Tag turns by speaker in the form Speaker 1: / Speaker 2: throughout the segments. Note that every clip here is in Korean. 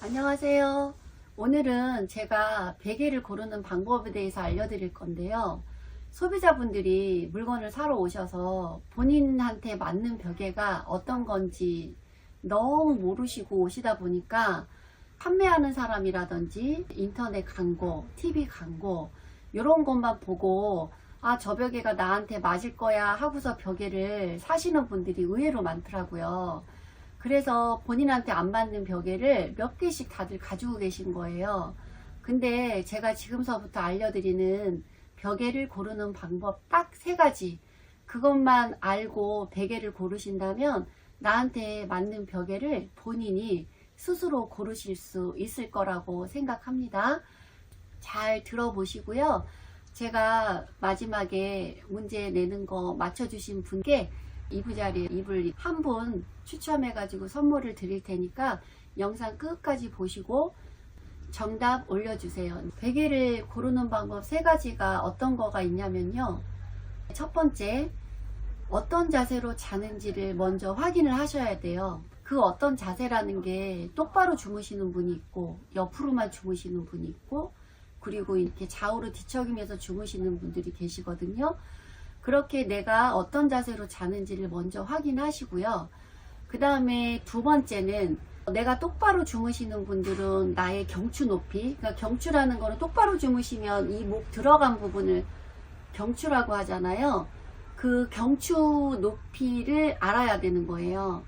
Speaker 1: 안녕하세요. 오늘은 제가 베개를 고르는 방법에 대해서 알려드릴 건데요. 소비자분들이 물건을 사러 오셔서 본인한테 맞는 베개가 어떤 건지 너무 모르시고 오시다 보니까 판매하는 사람이라든지 인터넷 광고, TV 광고 이런 것만 보고 저 베개가 나한테 맞을 거야 하고서 베개를 사시는 분들이 의외로 많더라고요. 그래서 본인한테 안 맞는 베개를 몇 개씩 다들 가지고 계신 거예요. 근데 제가 지금서부터 알려드리는 베개를 고르는 방법 딱 3가지, 그것만 알고 베개를 고르신다면 나한테 맞는 베개를 본인이 스스로 고르실 수 있을 거라고 생각합니다. 잘 들어보시고요. 제가 마지막에 문제 내는 거 맞춰주신 분께 이부자리 이불 한 분 추첨해가지고 선물을 드릴 테니까 영상 끝까지 보시고 정답 올려주세요. 베개를 고르는 방법 3가지가 어떤 거가 있냐면요. 첫 번째, 어떤 자세로 자는지를 먼저 확인을 하셔야 돼요. 그 어떤 자세라는 게 똑바로 주무시는 분이 있고 옆으로만 주무시는 분이 있고 그리고 이렇게 좌우로 뒤척이면서 주무시는 분들이 계시거든요. 그렇게 내가 어떤 자세로 자는지를 먼저 확인하시고요. 그 다음에 2번째는 내가 똑바로 주무시는 분들은 나의 경추 높이, 그러니까 경추라는 거는 똑바로 주무시면 이 목 들어간 부분을 경추라고 하잖아요. 그 경추 높이를 알아야 되는 거예요.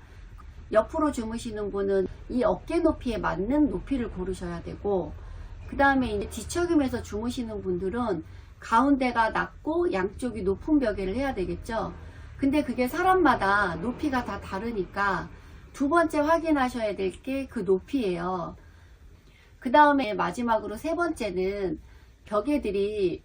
Speaker 1: 옆으로 주무시는 분은 이 어깨 높이에 맞는 높이를 고르셔야 되고, 그 다음에 이제 뒤척이면서 주무시는 분들은 가운데가 낮고 양쪽이 높은 베개를 해야 되겠죠. 근데 그게 사람마다 높이가 다 다르니까 2번째 확인하셔야 될 게 그 높이예요. 그 다음에 마지막으로 3번째는 베개들이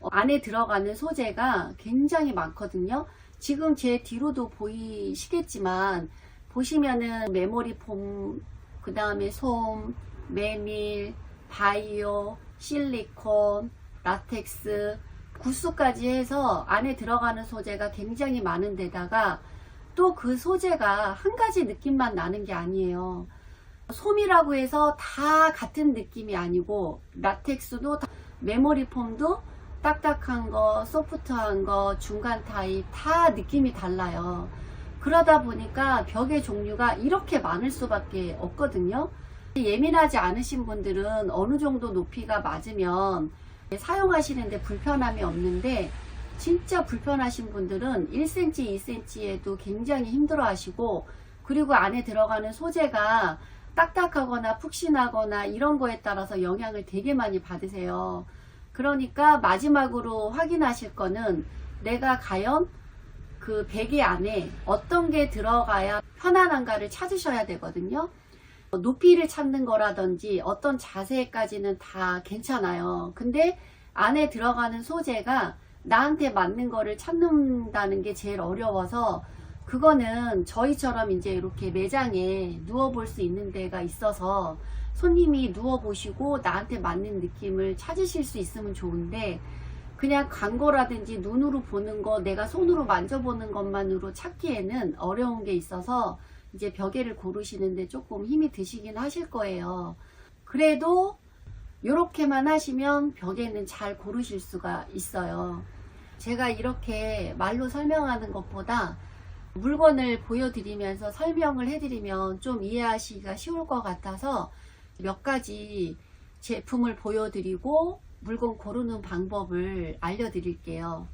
Speaker 1: 안에 들어가는 소재가 굉장히 많거든요. 지금 제 뒤로도 보이시겠지만 보시면은 메모리 폼, 그 다음에 솜, 메밀, 바이오, 실리콘, 라텍스, 구스까지 해서 안에 들어가는 소재가 굉장히 많은 데다가 또 그 소재가 한 가지 느낌만 나는 게 아니에요. 솜이라고 해서 다 같은 느낌이 아니고 라텍스도 메모리 폼도 딱딱한 거, 소프트한 거, 중간 타입 다 느낌이 달라요. 그러다 보니까 벽의 종류가 이렇게 많을 수밖에 없거든요. 예민하지 않으신 분들은 어느 정도 높이가 맞으면 사용하시는데 불편함이 없는데, 진짜 불편하신 분들은 1cm, 2cm에도 굉장히 힘들어 하시고, 그리고 안에 들어가는 소재가 딱딱하거나 푹신하거나 이런 거에 따라서 영향을 되게 많이 받으세요. 그러니까 마지막으로 확인하실 거는 내가 과연 그 베개 안에 어떤 게 들어가야 편안한가를 찾으셔야 되거든요. 높이를 찾는 거라든지 어떤 자세까지는 다 괜찮아요. 근데 안에 들어가는 소재가 나한테 맞는 거를 찾는다는 게 제일 어려워서, 그거는 저희처럼 이제 이렇게 매장에 누워볼 수 있는 데가 있어서 손님이 누워보시고 나한테 맞는 느낌을 찾으실 수 있으면 좋은데, 그냥 광고라든지 눈으로 보는 거, 내가 손으로 만져보는 것만으로 찾기에는 어려운 게 있어서 이제 베개를 고르시는데 조금 힘이 드시긴 하실 거예요. 그래도 이렇게만 하시면 베개는 잘 고르실 수가 있어요. 제가 이렇게 말로 설명하는 것보다 물건을 보여드리면서 설명을 해드리면 좀 이해하시기가 쉬울 것 같아서 몇 가지 제품을 보여드리고 물건 고르는 방법을 알려드릴게요.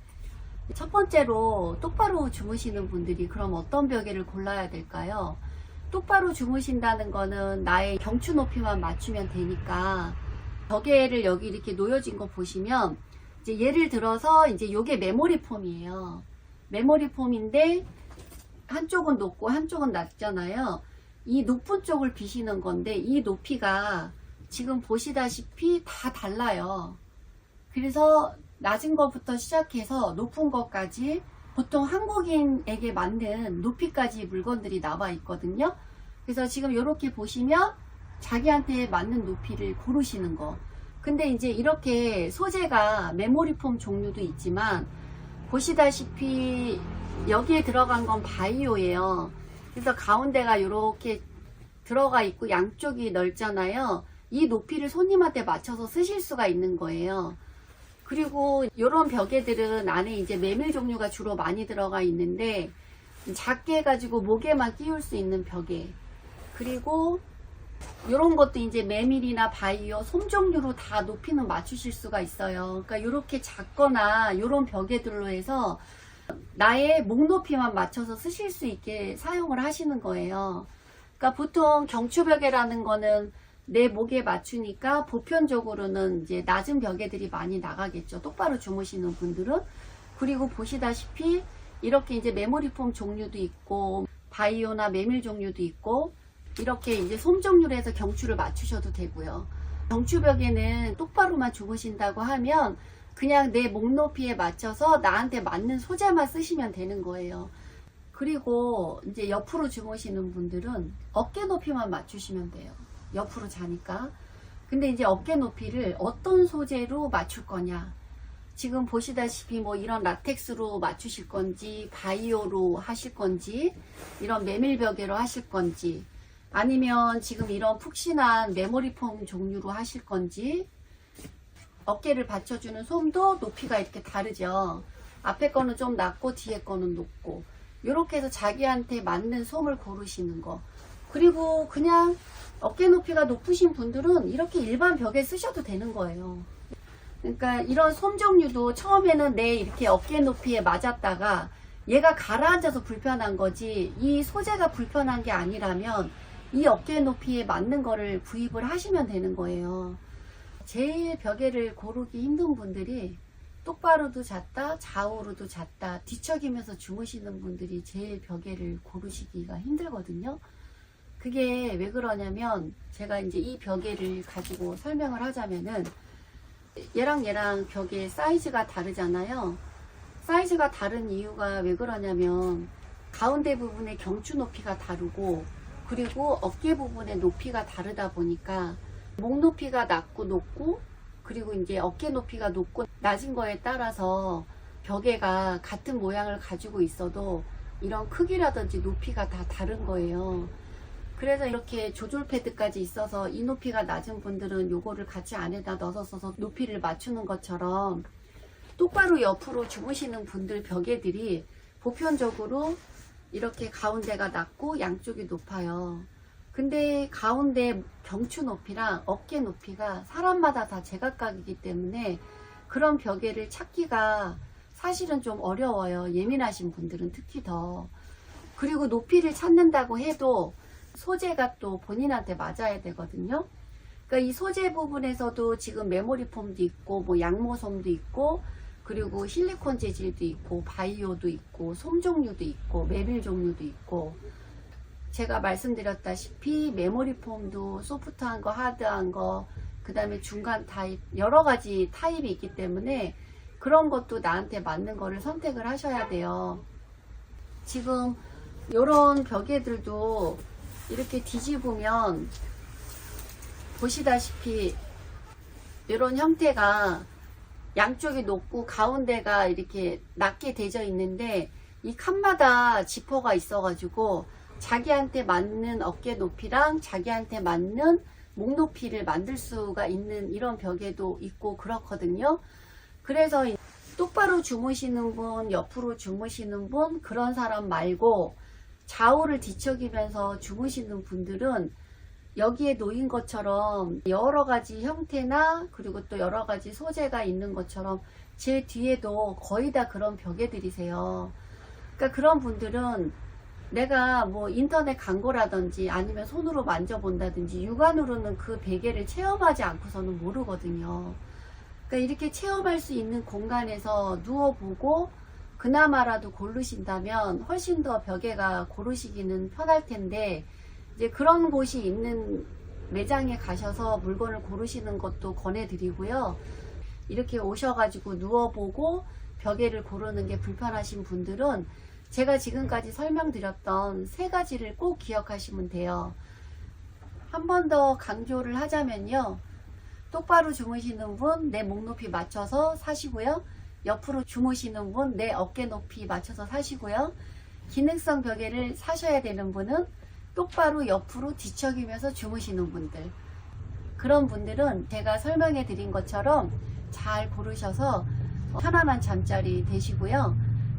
Speaker 1: 첫 번째로, 똑바로 주무시는 분들이 그럼 어떤 베개를 골라야 될까요? 똑바로 주무신다는 거는 나의 경추 높이만 맞추면 되니까, 베개를 여기 이렇게 놓여진 거 보시면 이제 예를 들어서 이제 요게 메모리 폼이에요. 메모리 폼인데 한쪽은 높고 한쪽은 낮잖아요. 이 높은 쪽을 비시는 건데 이 높이가 지금 보시다시피 다 달라요. 그래서 낮은 것부터 시작해서 높은 것까지 보통 한국인에게 맞는 높이까지 물건들이 나와 있거든요. 그래서 지금 이렇게 보시면 자기한테 맞는 높이를 고르시는 거. 근데 이제 이렇게 소재가 메모리 폼 종류도 있지만 보시다시피 여기에 들어간 건 바이오예요. 그래서 가운데가 이렇게 들어가 있고 양쪽이 넓잖아요. 이 높이를 손님한테 맞춰서 쓰실 수가 있는 거예요. 그리고 이런 벽에들은 안에 이제 메밀 종류가 주로 많이 들어가 있는데 작게 해가지고 목에만 끼울 수 있는 벽에, 그리고 이런 것도 이제 메밀이나 바이오, 솜 종류로 다 높이는 맞추실 수가 있어요. 그러니까 이렇게 작거나 이런 벽에들로 해서 나의 목 높이만 맞춰서 쓰실 수 있게 사용을 하시는 거예요. 그러니까 보통 경추벽에라는 거는 내 목에 맞추니까 보편적으로는 이제 낮은 벽에들이 많이 나가겠죠. 똑바로 주무시는 분들은. 그리고 보시다시피 이렇게 이제 메모리폼 종류도 있고 바이오나 메밀 종류도 있고 이렇게 이제 솜 종류로 해서 경추를 맞추셔도 되고요. 경추벽에는 똑바로만 주무신다고 하면 그냥 내 목 높이에 맞춰서 나한테 맞는 소재만 쓰시면 되는 거예요. 그리고 이제 옆으로 주무시는 분들은 어깨 높이만 맞추시면 돼요. 옆으로 자니까. 근데 이제 어깨 높이를 어떤 소재로 맞출 거냐. 지금 보시다시피 뭐 이런 라텍스로 맞추실 건지, 바이오로 하실 건지, 이런 메밀벽에로 하실 건지, 아니면 지금 이런 푹신한 메모리폼 종류로 하실 건지, 어깨를 받쳐주는 솜도 높이가 이렇게 다르죠. 앞에 거는 좀 낮고 뒤에 거는 높고, 이렇게 해서 자기한테 맞는 솜을 고르시는 거. 그리고 그냥 어깨 높이가 높으신 분들은 이렇게 일반 벽에 쓰셔도 되는 거예요. 그러니까 이런 솜 종류도 처음에는 내 이렇게 어깨 높이에 맞았다가 얘가 가라앉아서 불편한 거지, 이 소재가 불편한 게 아니라면 이 어깨 높이에 맞는 거를 구입을 하시면 되는 거예요. 제일 벽에를 고르기 힘든 분들이 똑바로도 잤다, 좌우로도 잤다, 뒤척이면서 주무시는 분들이 제일 벽에를 고르시기가 힘들거든요. 그게 왜 그러냐면, 제가 이제 이 벽에를 가지고 설명을 하자면은, 얘랑 벽의 사이즈가 다르잖아요. 사이즈가 다른 이유가 왜 그러냐면, 가운데 부분의 경추 높이가 다르고, 그리고 어깨 부분의 높이가 다르다 보니까, 목 높이가 낮고 높고, 그리고 이제 어깨 높이가 높고 낮은 거에 따라서 벽에가 같은 모양을 가지고 있어도 이런 크기라든지 높이가 다 다른 거예요. 그래서 이렇게 조절 패드까지 있어서 이 높이가 낮은 분들은 요거를 같이 안에다 넣어서 써서 높이를 맞추는 것처럼, 똑바로 옆으로 주무시는 분들 벽에들이 보편적으로 이렇게 가운데가 낮고 양쪽이 높아요. 근데 가운데 경추 높이랑 어깨 높이가 사람마다 다 제각각이기 때문에 그런 벽에를 찾기가 사실은 좀 어려워요. 예민하신 분들은 특히 더. 그리고 높이를 찾는다고 해도 소재가 또 본인한테 맞아야 되거든요. 그러니까 이 소재 부분에서도 지금 메모리 폼도 있고, 뭐 양모솜도 있고, 그리고 실리콘 재질도 있고, 바이오도 있고, 솜 종류도 있고, 메밀 종류도 있고, 제가 말씀드렸다시피 메모리 폼도 소프트한 거, 하드한 거, 그 다음에 중간 타입, 여러 가지 타입이 있기 때문에 그런 것도 나한테 맞는 거를 선택을 하셔야 돼요. 지금 이런 벽에들도 이렇게 뒤집으면 보시다시피 이런 형태가 양쪽이 높고 가운데가 이렇게 낮게 되어 있는데, 이 칸마다 지퍼가 있어가지고 자기한테 맞는 어깨 높이랑 자기한테 맞는 목 높이를 만들 수가 있는 이런 벽에도 있고 그렇거든요. 그래서 똑바로 주무시는 분, 옆으로 주무시는 분, 그런 사람 말고 좌우를 뒤척이면서 주무시는 분들은 여기에 놓인 것처럼 여러 가지 형태나 그리고 또 여러 가지 소재가 있는 것처럼 제 뒤에도 거의 다 그런 벽에들이세요. 그러니까 그런 분들은 내가 뭐 인터넷 광고라든지 아니면 손으로 만져본다든지 육안으로는 그 베개를 체험하지 않고서는 모르거든요. 그러니까 이렇게 체험할 수 있는 공간에서 누워보고 그나마라도 고르신다면 훨씬 더 벽에가 고르시기는 편할 텐데, 이제 그런 곳이 있는 매장에 가셔서 물건을 고르시는 것도 권해드리고요. 이렇게 오셔가지고 누워보고 벽에를 고르는 게 불편하신 분들은 제가 지금까지 설명드렸던 세 가지를 꼭 기억하시면 돼요. 한 번 더 강조를 하자면요. 똑바로 주무시는 분, 내 목 높이 맞춰서 사시고요. 옆으로 주무시는 분, 내 어깨 높이 맞춰서 사시고요. 기능성 벽에를 사셔야 되는 분은 똑바로 옆으로 뒤척이면서 주무시는 분들, 그런 분들은 제가 설명해 드린 것처럼 잘 고르셔서 편안한 잠자리 되시고요.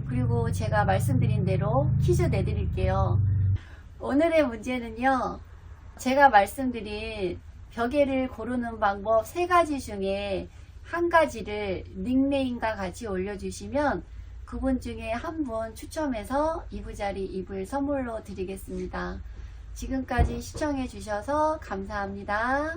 Speaker 1: 그리고 제가 말씀드린 대로 퀴즈 내드릴게요. 오늘의 문제는요, 제가 말씀드린 벽에를 고르는 방법 3가지 중에 한 가지를 닉네임과 같이 올려주시면 그분 중에 한 분 추첨해서 이부자리 이불 선물로 드리겠습니다. 지금까지 시청해 주셔서 감사합니다.